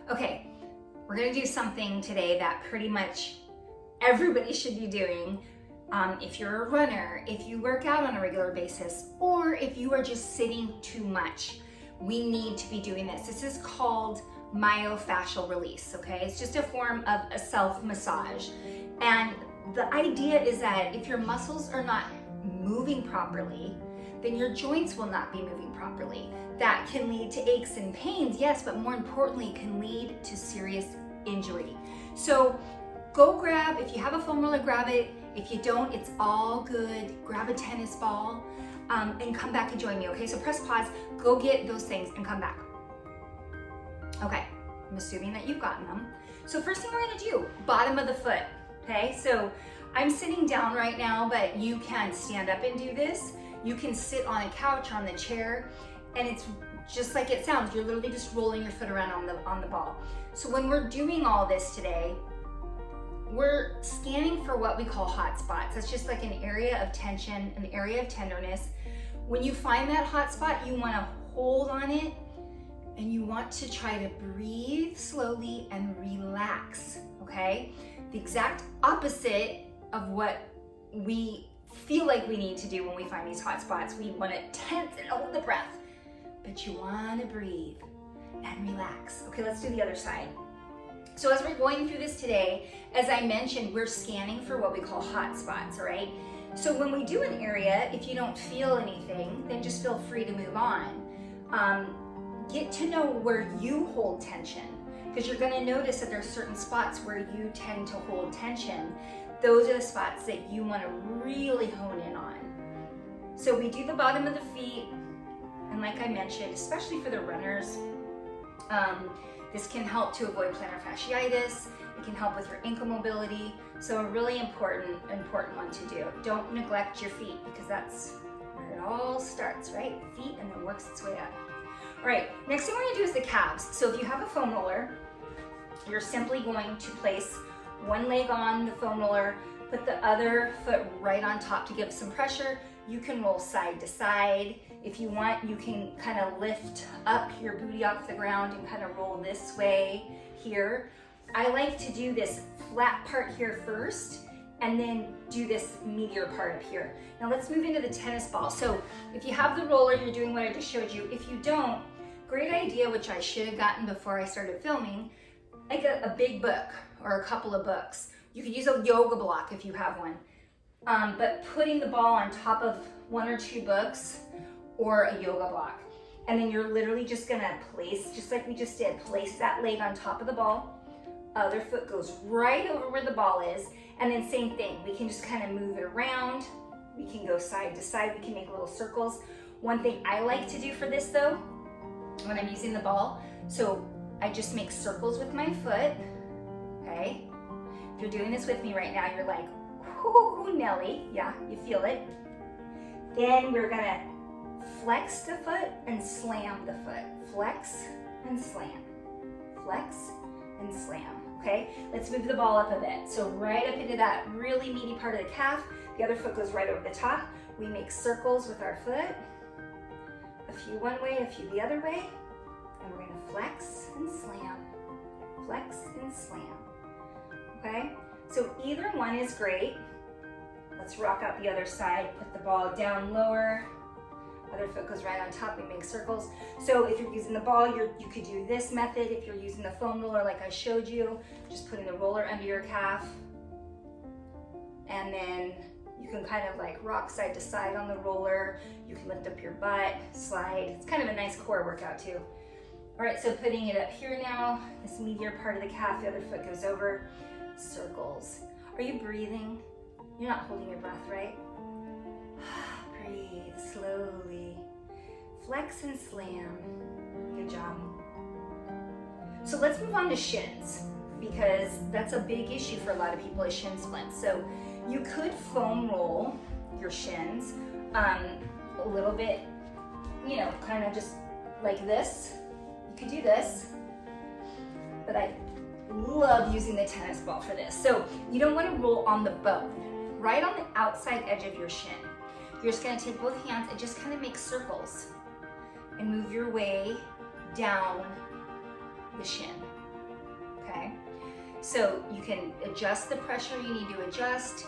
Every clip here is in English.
Okay, we're gonna do something today that pretty much everybody should be doing. If you're a runner, if you work out on a regular basis, or if you are just sitting too much, we need to be doing this. This is called myofascial release, okay? It's just a form of a self-massage. And the idea is that if your muscles are not moving properly, then your joints will not be moving properly. That can lead to aches and pains, yes, but more importantly, it can lead to serious injury. So go grab, if you have a foam roller, grab it. If you don't, it's all good. Grab a tennis ball and come back and join me, okay? So press pause, go get those things and come back. Okay, I'm assuming that you've gotten them. So first thing we're gonna do, bottom of the foot, okay? So I'm sitting down right now, but you can stand up and do this. You can sit on a couch or on the chair, and it's just like it sounds. You're literally just rolling your foot around on the ball. So when we're doing all this today, we're scanning for what we call hot spots. That's just like an area of tension, an area of tenderness. When you find that hot spot, you want to hold on it, and you want to try to breathe slowly and relax, okay? The exact opposite of what we feel like we need to do when we find these hot spots. We want to tense and hold the breath, but you want to breathe and relax. Okay, let's do the other side. So as we're going through this today, as I mentioned, we're scanning for what we call hot spots, all right? So when we do an area, if you don't feel anything, then just feel free to move on. Get to know where you hold tension, because you're going to notice that there's certain spots where you tend to hold tension. Those are the spots that you want to really hone in on. So we do the bottom of the feet, and like I mentioned, especially for the runners, this can help to avoid plantar fasciitis. It can help with your ankle mobility. So a really important one to do. Don't neglect your feet, because that's where it all starts, right? Feet, and then works its way up. All right, next thing we're gonna do is the calves. So if you have a foam roller, you're simply going to place one leg on the foam roller, put the other foot right on top to give some pressure. You can roll side to side. If you want, you can kind of lift up your booty off the ground and kind of roll this way here. I like to do this flat part here first, and then do this meatier part up here. Now let's move into the tennis ball. So if you have the roller, you're doing what I just showed you. If you don't, great idea, which I should have gotten before I started filming, like a big book or a couple of books. You could use a yoga block if you have one. But putting the ball on top of one or two books or a yoga block. And then you're literally just gonna place, just like we just did, place that leg on top of the ball. Other foot goes right over where the ball is. And then same thing, we can just kind of move it around. We can go side to side, we can make little circles. One thing I like to do for this though, when I'm using the ball, so I just make circles with my foot, okay? If you're doing this with me right now, you're like, whoo, Nelly, yeah, you feel it. Then we're gonna flex the foot and slam the foot. Flex and slam, flex and slam, okay? Let's move the ball up a bit. So right up into that really meaty part of the calf, the other foot goes right over the top. We make circles with our foot, a few one way, a few the other way, and we're gonna flex and slam, flex and slam, okay? So either one is great. Let's rock out the other side, put the ball down lower, other foot goes right on top, we make circles. So if you're using the ball, you could do this method. If you're using the foam roller like I showed you, just putting the roller under your calf, and then you can kind of like rock side to side on the roller. You can lift up your butt, slide. It's kind of a nice core workout too. All right, so putting it up here now, this meatier part of the calf, the other foot goes over, circles. Are you breathing? You're not holding your breath, right? Breathe slowly. Flex and slam. Good job. So let's move on to shins, because that's a big issue for a lot of people is shin splints. So you could foam roll your shins a little bit, you know, kind of just like this. You could do this, but I love using the tennis ball for this. So you don't want to roll on the bone, right on the outside edge of your shin. You're just going to take both hands and just kind of make circles and move your way down the shin. So you can adjust the pressure you need to adjust.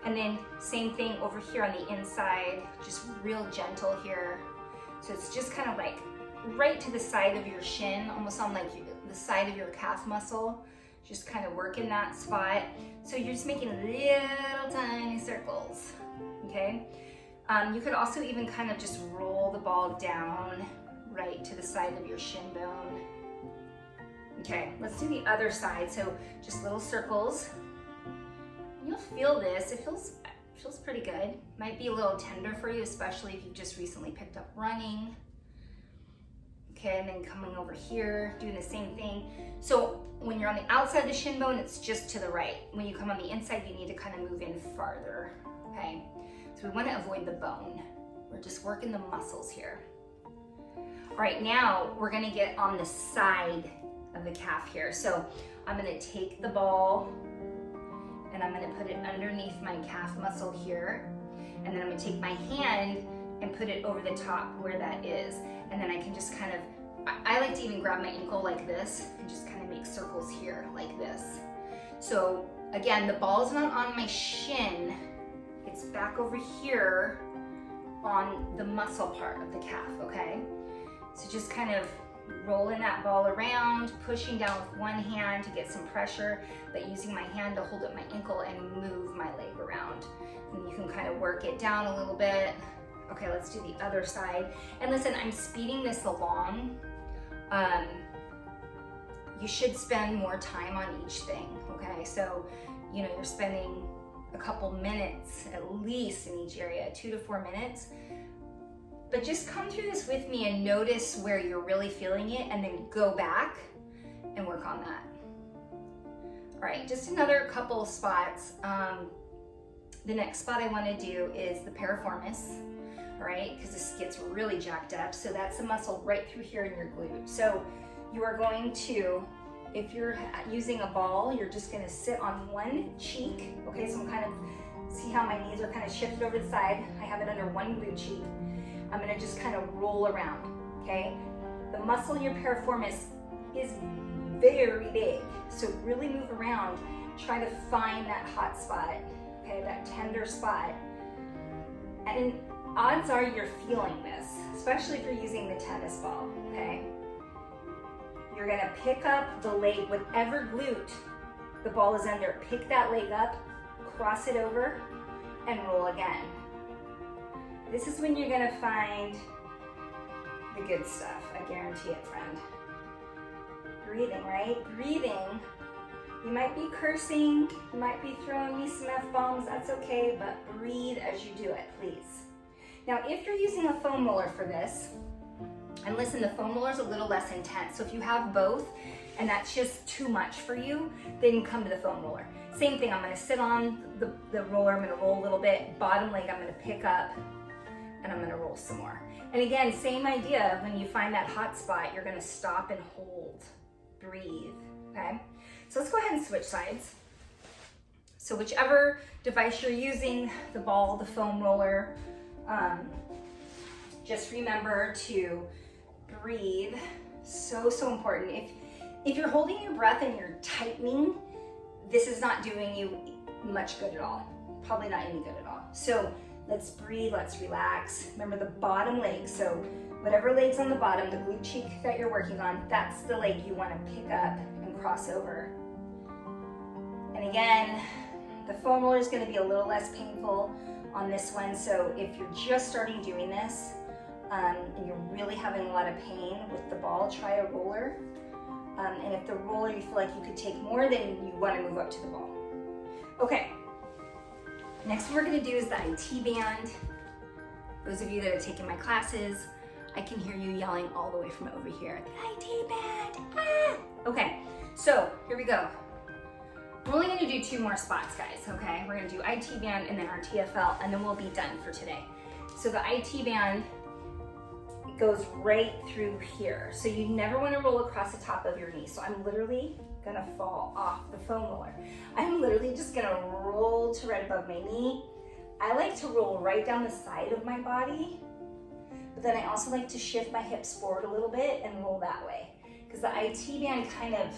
And then same thing over here on the inside, just real gentle here. So it's just kind of like right to the side of your shin, almost on like the side of your calf muscle, just kind of working that spot. So you're just making little tiny circles, okay? You could also even kind of just roll the ball down right to the side of your shin bone. Okay, let's do the other side. So just little circles. You'll feel this, it feels pretty good. Might be a little tender for you, especially if you've just recently picked up running. Okay, and then coming over here, doing the same thing. So when you're on the outside of the shin bone, it's just to the right. When you come on the inside, you need to kind of move in farther, okay? So we want to avoid the bone. We're just working the muscles here. All right, now we're gonna get on the side of the calf here. So I'm gonna take the ball and I'm gonna put it underneath my calf muscle here. And then I'm gonna take my hand and put it over the top where that is. And then I can just kind of, I like to even grab my ankle like this and just kind of make circles here like this. So again, the ball's not on my shin, it's back over here on the muscle part of the calf, okay? So just kind of rolling that ball around, pushing down with one hand to get some pressure, but using my hand to hold up my ankle and move my leg around. And you can kind of work it down a little bit. Okay, let's do the other side. And listen, I'm speeding this along. You should spend more time on each thing, okay? So, you know, you're spending a couple minutes at least in each area, 2 to 4 minutes. But just come through this with me and notice where you're really feeling it and then go back and work on that. All right, just another couple of spots. The next spot I want to do is the piriformis, all right, because this gets really jacked up. So that's the muscle right through here in your glute. So you are going to, if you're using a ball, you're just going to sit on one cheek. Okay, so I'm kind of, see how my knees are kind of shifted over the side. I have it under one glute cheek. I'm gonna just kind of roll around, okay? The muscle in your piriformis is very big, so really move around. Try to find that hot spot, okay, that tender spot. And odds are you're feeling this, especially if you're using the tennis ball, okay? You're gonna pick up the leg, whatever glute the ball is under, pick that leg up, cross it over, and roll again. This is when you're gonna find the good stuff, I guarantee it, friend. Breathing, right? Breathing. You might be cursing, you might be throwing me some F-bombs, that's okay, but breathe as you do it, please. Now, if you're using a foam roller for this, and listen, the foam roller is a little less intense, so if you have both, and that's just too much for you, then come to the foam roller. Same thing, I'm gonna sit on the roller, I'm gonna roll a little bit, bottom leg I'm gonna pick up, and I'm gonna roll some more. And again, same idea, when you find that hot spot, you're gonna stop and hold, breathe, okay? So let's go ahead and switch sides. So whichever device you're using, the ball, the foam roller, just remember to breathe, so important. If you're holding your breath and you're tightening, this is not doing you much good at all, probably not any good at all. So let's breathe, let's relax. Remember the bottom leg, so whatever leg's on the bottom, the glute cheek that you're working on, that's the leg you want to pick up and cross over. And again, the foam roller is going to be a little less painful on this one, so if you're just starting doing this and you're really having a lot of pain with the ball, try a roller. And if the roller you feel like you could take more, then you want to move up to the ball. Okay. Next what we're gonna do is the IT band. Those of you that have taken my classes, I can hear you yelling all the way from over here. The IT band, ah! Okay, so here we go. We're only gonna do 2 more spots, guys, okay? We're gonna do IT band and then our TFL, and then we'll be done for today. So the IT band, it goes right through here. So you never wanna roll across the top of your knee. So I'm literally gonna fall off the foam roller. I'm literally just gonna roll to right above my knee. I like to roll right down the side of my body, but then I also like to shift my hips forward a little bit and roll that way, because the IT band kind of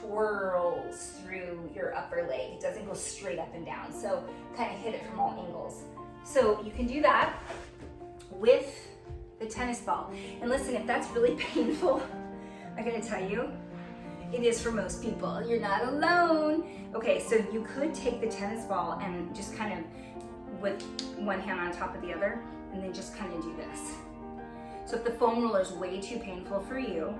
twirls through your upper leg. It doesn't go straight up and down. So kind of hit it from all angles. So you can do that with the tennis ball. And listen, if that's really painful, I'm gonna tell you, it is for most people. You're not alone. Okay, so you could take the tennis ball and just kind of with one hand on top of the other, and then just kind of do this. So if the foam roller is way too painful for you,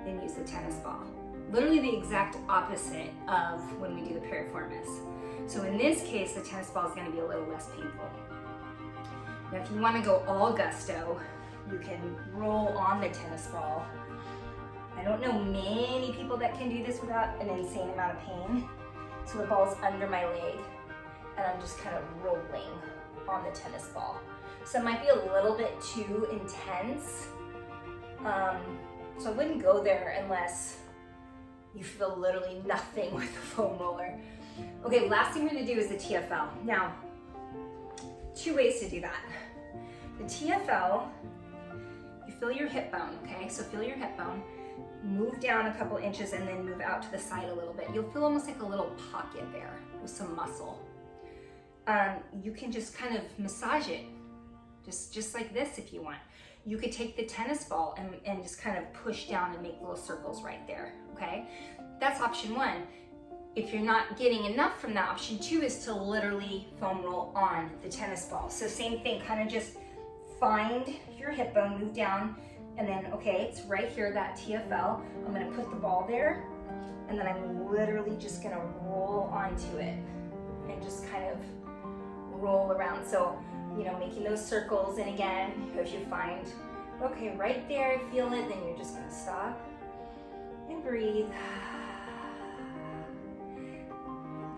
then use the tennis ball. Literally the exact opposite of when we do the piriformis. So in this case, the tennis ball is gonna be a little less painful. Now if you wanna go all gusto, you can roll on the tennis ball. I don't know many people that can do this without an insane amount of pain. So the ball's under my leg, and I'm just kind of rolling on the tennis ball. So it might be a little bit too intense. So I wouldn't go there unless you feel literally nothing with the foam roller. Okay, last thing we're gonna do is the TFL. Now, 2 ways to do that. The TFL, you feel your hip bone, okay? So feel your hip bone, move down a couple inches and then move out to the side a little bit. You'll feel almost like a little pocket there with some muscle. You can just kind of massage it, just like this if you want. You could take the tennis ball and just kind of push down and make little circles right there, okay? That's option 1. If you're not getting enough from that, option 2 is to literally foam roll on the tennis ball. So same thing, kind of just find your hip bone, move down, and then, okay, it's right here, that TFL. I'm gonna put the ball there, and then I'm literally just gonna roll onto it and just kind of roll around. So, you know, making those circles, and again, if you find, okay, right there, I feel it, then you're just gonna stop and breathe.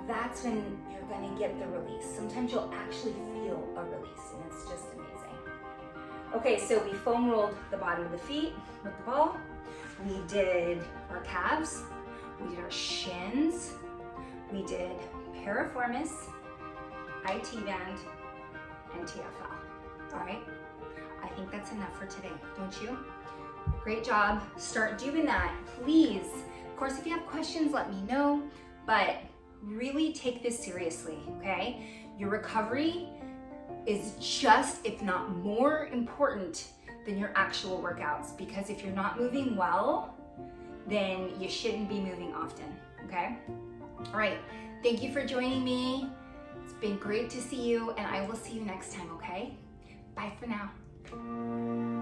That's when you're gonna get the release. Sometimes you'll actually feel a release, and it's just amazing. Okay, so we foam rolled the bottom of the feet with the ball. We did our calves. We did our shins. We did piriformis, IT band, and TFL. All right, I think that's enough for today, don't you? Great job. Start doing that, please. Of course, if you have questions, let me know, but really take this seriously, okay? Your recovery is just, if not more important than your actual workouts, because if you're not moving well, then you shouldn't be moving often, okay? All right, thank you for joining me. It's been great to see you, and I will see you next time, okay? Bye for now.